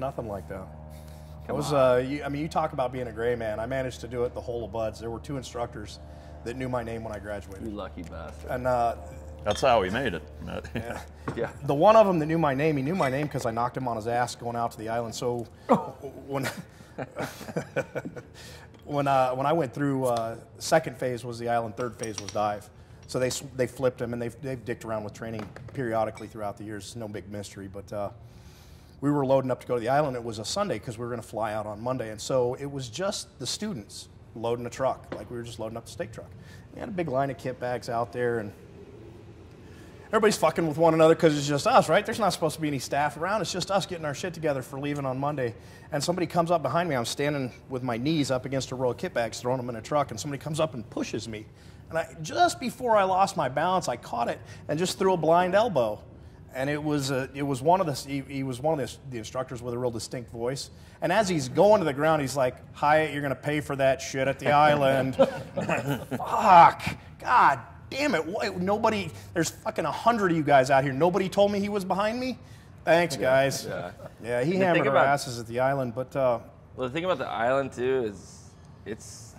nothing like that. I mean, you talk about being a gray man. I managed to do it the whole of Buds. There were 2 instructors that knew my name when I graduated. You lucky bastard. And that's how we made it. yeah. The one of them that knew my name, he knew my name because I knocked him on his ass going out to the island. So when when I went through, second phase was the island, third phase was dive. So they flipped him, and they've dicked around with training periodically throughout the years. No big mystery, but we were loading up to go to the island. It was a Sunday because we were going to fly out on Monday, and so it was just the students loading a truck, like we were just loading up the steak truck. We had a big line of kit bags out there, and everybody's fucking with one another because it's just us, right? There's not supposed to be any staff around. It's just us getting our shit together for leaving on Monday. And somebody comes up behind me. I'm standing with my knees up against a row of kit bags, throwing them in a truck, and somebody comes up and pushes me. And just before I lost my balance, I caught it and just threw a blind elbow. And it was one of the instructors with a real distinct voice. And as he's going to the ground, he's like, "Hyatt, you're going to pay for that shit at the island." I'm like, fuck, God damn it! Nobody. There's fucking 100 of you guys out here. Nobody told me he was behind me. Thanks, guys. Yeah, he hammered our asses at the island. But well, the thing about the island too is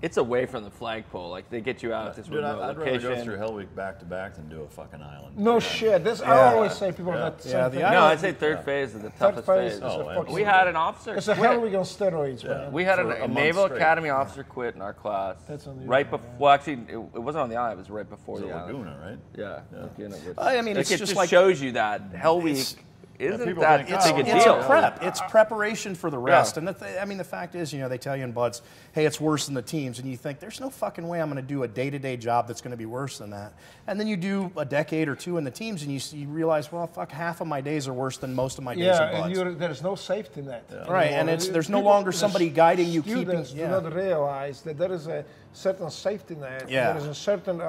it's away from the flagpole. Like, they get you out at this remote I'd location. rather go through Hell Week back to back than do a fucking island. No shit. This I always say people that same thing. No, I'd say third phase is the toughest phase. We had an officer It's a Hell Week on steroids, man. We had a Naval Academy officer quit in our class. That's on the right before. Well, actually, it wasn't on the island. It was right before the island. Laguna, right? Yeah. Laguna, I mean, it's it just just like shows you that Hell Week isn't that big a deal. It's a prep. It's preparation for the rest. And the fact is, they tell you in Buds, hey, it's worse than the teams. And you think, there's no fucking way I'm going to do a day-to-day job that's going to be worse than that. And then you do a decade or two in the teams, and you realize, well, fuck, half of my days are worse than most of my days in Buds. And there's no safety net. Yeah. Right, and there's no longer somebody guiding you. Students do not realize that there is a certain safety net. Yeah. There is a certain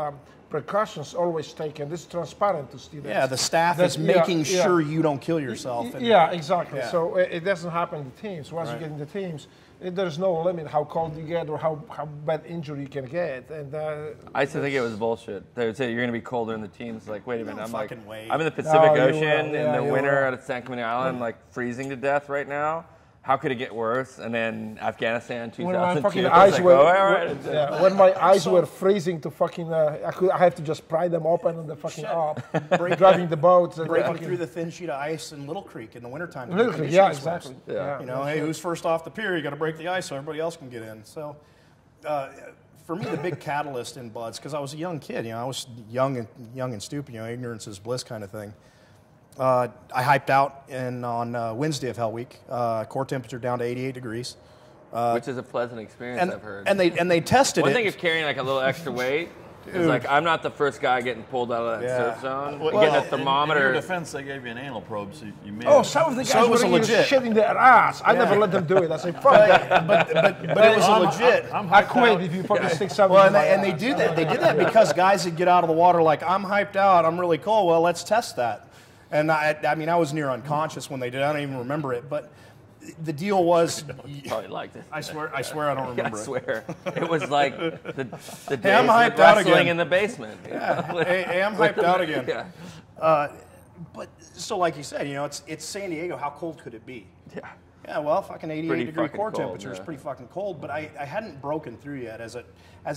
precautions always taken. This is transparent to students. Yeah, the staff is making sure you don't kill yourself. Yeah, exactly. Yeah. So it doesn't happen in the teams. Once you get in the teams, there's no limit how cold you get or how bad injury you can get. And I used to think it was bullshit. They would say you're going to be colder in the teams. Like, wait a minute. I'm in the Pacific Ocean in the winter at San Clemente Island, like freezing to death right now. How could it get worse? And then Afghanistan 2002. When my fucking eyes when my eyes were freezing to fucking, I have to just pry them open on the fucking driving the boats. Breaking through the thin sheet of ice in Little Creek in the wintertime. Little Creek, yeah, exactly. Yeah. Hey, who's first off the pier? You got to break the ice so everybody else can get in. So, for me, the big catalyst in Buds, because I was a young kid. I was young and stupid. Ignorance is bliss kind of thing. I hyped out on Wednesday of Hell Week. Core temperature down to 88 degrees. Which is a pleasant experience, I've heard. And they tested One thing is carrying like a little extra weight. It's like, I'm not the first guy getting pulled out of that surf zone. Getting a thermometer. In your defense, they gave you an anal probe, so you made some of the guys were legit shitting their ass. I never let them do it. I say, fuck that. But it was legit. I quit if you fucking stick something. Well, and they do that. They did that because guys would get out of the water like, I'm hyped out. I'm really cold. Well, let's test that. And I mean, I was near unconscious when they did. I don't even remember it. But the deal was, probably liked it. I swear, I don't remember. I swear, it was like the days I'm hyped of out wrestling again in the basement. Hey, I'm hyped out again. Yeah. But so, like you said, it's San Diego. How cold could it be? Yeah. Yeah, well, fucking 88-degree core cold, temperature is pretty fucking cold. But I hadn't broken through yet. As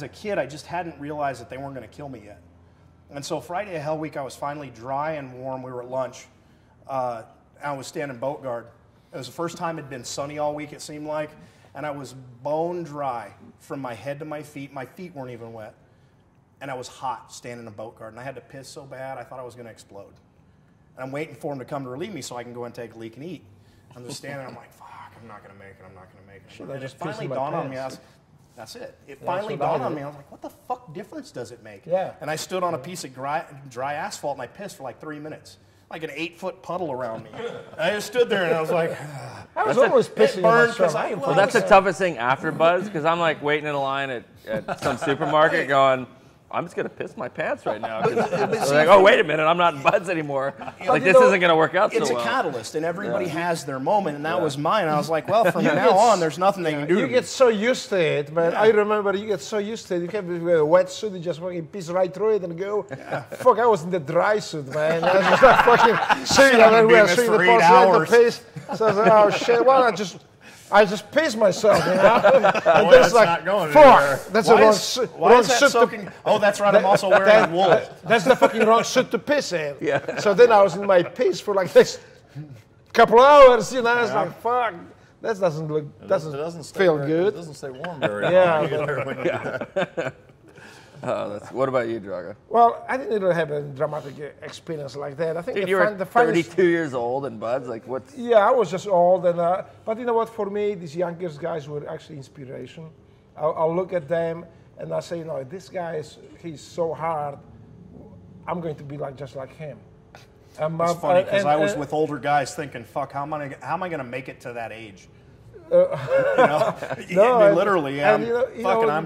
a kid, I just hadn't realized that they weren't going to kill me yet. And so Friday of Hell Week, I was finally dry and warm. We were at lunch. I was standing boat guard. It was the first time it had been sunny all week, it seemed like. And I was bone dry from my head to my feet. My feet weren't even wet. And I was hot standing in boat guard. And I had to piss so bad, I thought I was going to explode. And I'm waiting for him to come to relieve me so I can go and take a leak and eat. I'm just standing there. I'm like, fuck, I'm not going to make it. I'm not going to make it. And it finally dawned on me. That's it. It finally dawned on me. I was like, what the fuck difference does it make? Yeah. And I stood on a piece of dry asphalt and I pissed for like 3 minutes. Like an 8-foot puddle around me. And I just stood there and I was like, I was always pissing myself. Well, that's the toughest thing after Buzz, because I'm like waiting in a line at some supermarket going, I'm just gonna piss my pants right now. It's like, oh, wait a minute, I'm not in buds anymore. Like, this isn't gonna work out so well. It's a catalyst, and everybody has their moment, and that was mine. I was like, well, from now on, there's nothing they can do. You get so used to it, man. I remember you get so used to it. You can wear a wetsuit, you just fucking piss right through it and go. Fuck, I was in the dry suit, man. I was just like fucking sitting there, we were sitting the post piss. So I was like, oh shit, well, I just pissed myself, you know? And that's like, not going fuck, that's the wrong suit. Oh, that's right, I'm also wearing wool. That's the fucking wrong suit to piss in. Yeah. So then I was in my piss for like this couple hours, you know, I was like, fuck, that doesn't feel good. It doesn't stay warm very long. Yeah. What about you, Drago? Well, I didn't really have a dramatic experience like that. I think you were 32 years old and buds. Like what? Yeah, I was just old, and but you know what? For me, these youngest guys were actually inspiration. I'll look at them and I say, you know, this guy he's so hard. I'm going to be just like him. It's funny because I was with older guys thinking, fuck, how am I going to make it to that age? Literally, I'm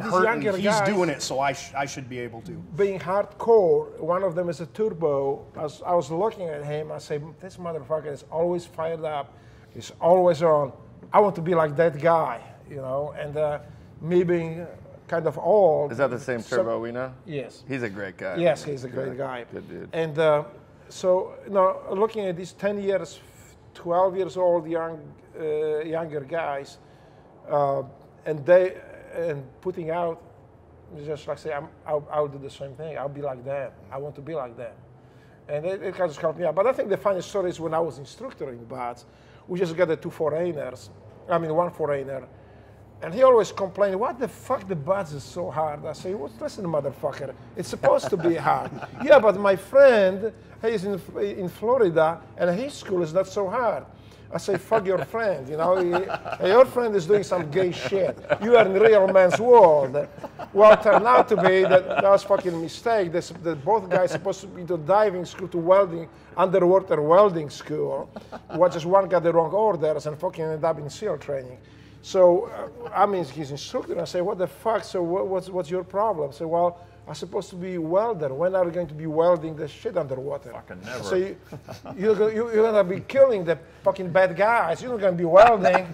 hurting. He's doing it, so I should be able to. Being hardcore, one of them is a turbo. I was looking at him, I say, this motherfucker is always fired up. He's always on. I want to be like that guy, you know. And me being kind of old. Is that the same turbo we know? Yes. He's a great guy. Yes, he's a great guy. Good dude. And so, looking at these 10 years, 12 years old, younger guys, and putting out, just like say, I'll do the same thing. I'll be like them. I want to be like them, and it kind of helped me out. But I think the funny story is when I was instructor in BATS, we just got one foreigner, and he always complained, "What the fuck, the BATS is so hard." I say, "Well, listen, motherfucker, it's supposed to be hard." Yeah, but my friend, he's in Florida, and his school is not so hard. I say, fuck your friend, you know. Your friend is doing some gay shit. You are in real man's world. Well, it turned out to be that was fucking mistake. That both guys supposed to be to diving school to welding, underwater welding school. Just one got the wrong orders and fucking ended up in SEAL training. So, his instructor, I say, what the fuck? So what's your problem? I say, well, I'm supposed to be a welder. When are you going to be welding the shit underwater? Fucking never. So you're going to be killing the fucking bad guys. You're not going to be welding.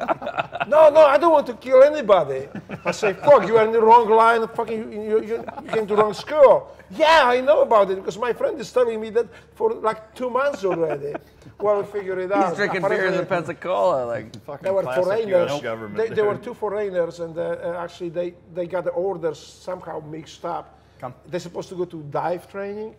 No, I don't want to kill anybody. I say, fuck, you are in the wrong line. Fucking, you came to the wrong school. Yeah, I know about it because my friend is telling me that for like 2 months already. Well, figure it out. He's drinking beers in Pensacola. They were foreigners. They were two foreigners, and actually they got the orders somehow mixed up. They're supposed to go to dive training,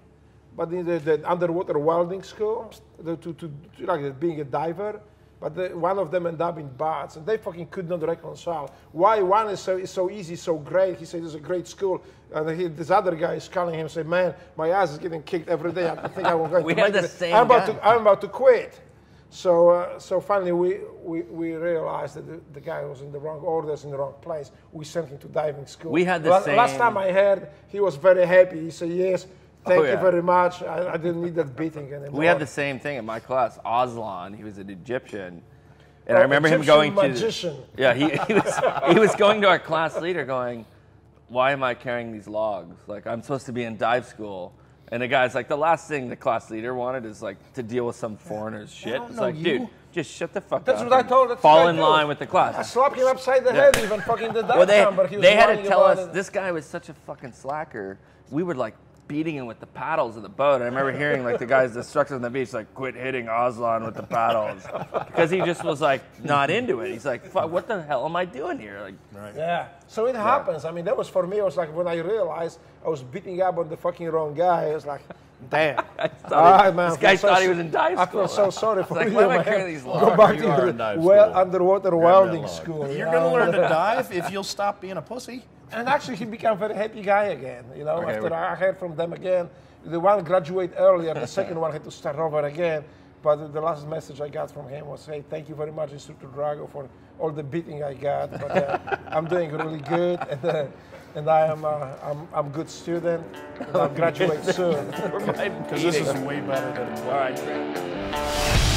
but in the underwater welding school, to being a diver. But one of them ended up in BATS, and they fucking could not reconcile. Why one is so easy, so great? He said it's a great school, and this other guy is calling him and say, "Man, my ass is getting kicked every day. I think I'm going to make it. I'm about to quit." So finally we realized that the guy was in the wrong orders, in the wrong place. We sent him to diving school. We had the same. Last time I heard, he was very happy. He said, "Yes, thank you very much. I didn't need that beating anymore." We had the same thing in my class. Aslan, he was an Egyptian. And I remember him going magician. Yeah, he was going to our class leader going, "Why am I carrying these logs? Like, I'm supposed to be in dive school." And the guy's like, the last thing the class leader wanted is like to deal with some foreigner's shit. It's like, dude, just shut the fuck up. That's what I told. Fall in line with the class. I slapped him upside the head, even fucking the dive number. They had to tell us, this guy was such a fucking slacker. We would like beating him with the paddles of the boat. I remember hearing like the instructors on the beach like, "Quit hitting Aslan with the paddles," because he just was like not into it. He's like, "Fuck, what the hell am I doing here?" Like, right. Yeah. So it happens. I mean, that was for me. It was like when I realized I was beating up on the fucking wrong guy. I was like, damn. This guy thought he was in dive school. I feel so sorry for you, why am I man. carrying these logs? Go back to underwater welding school. You're going to learn to dive if you'll stop being a pussy. And actually, he became a very happy guy again. You know, after I heard from them again. The one graduated earlier, the second one had to start over again. But the last message I got from him was, "Hey, thank you very much, Instructor Drago, for all the beating I got. But I'm doing really good, and I'm a good student. And I'll graduate soon." Because this is way better than it was. All right, great.